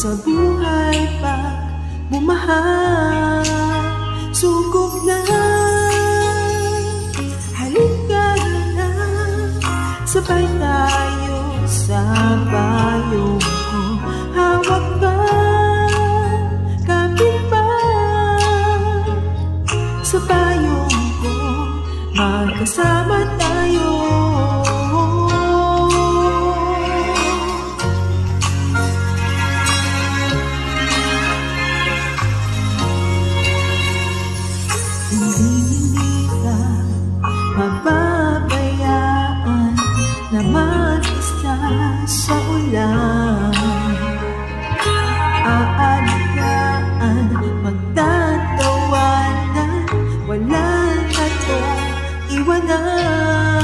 sa buhay pag bumaha. Sugod na, halika na, sabay tayo sa payong ko. Hawak ka, kapit pa, sa payong ko, magkasama tayo. Hindi ka mababayaan na mag-isa sa ulan. Aaligaan, magtatawanan, wala na tong iwanan.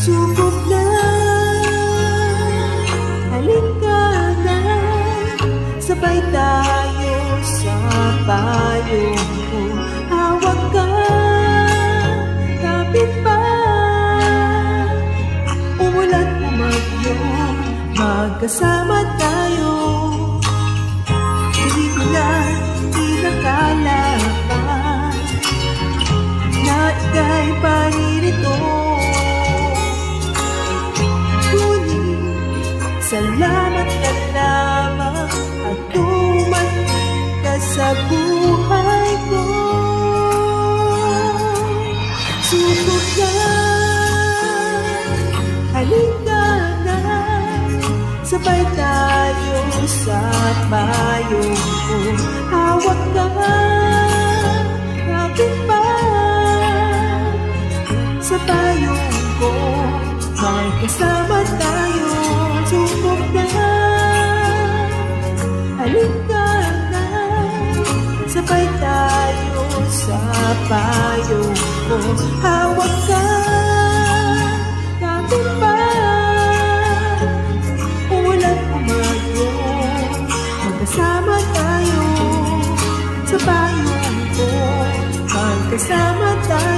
Sugod na, halika na, sabay tayo sa payong ko. Hawak ka, kapit pa, umulan umagyo, magkasama tayo. Hindi ko na inakalaban na ika'y paririto. Ngunit salamat ka lamang at dumating ka sa buhay ko. Sugod na, halika na, sabay tayo sa payong ko. Hawak ka, kapit pa, sa payong ko, may kasama tayo. Sugod na, halika na, sabay tayo sa payong ko. Hawak ka, kapit pa, umulan umagyo, magkasama tayo sa payong ko, magkasama tayo.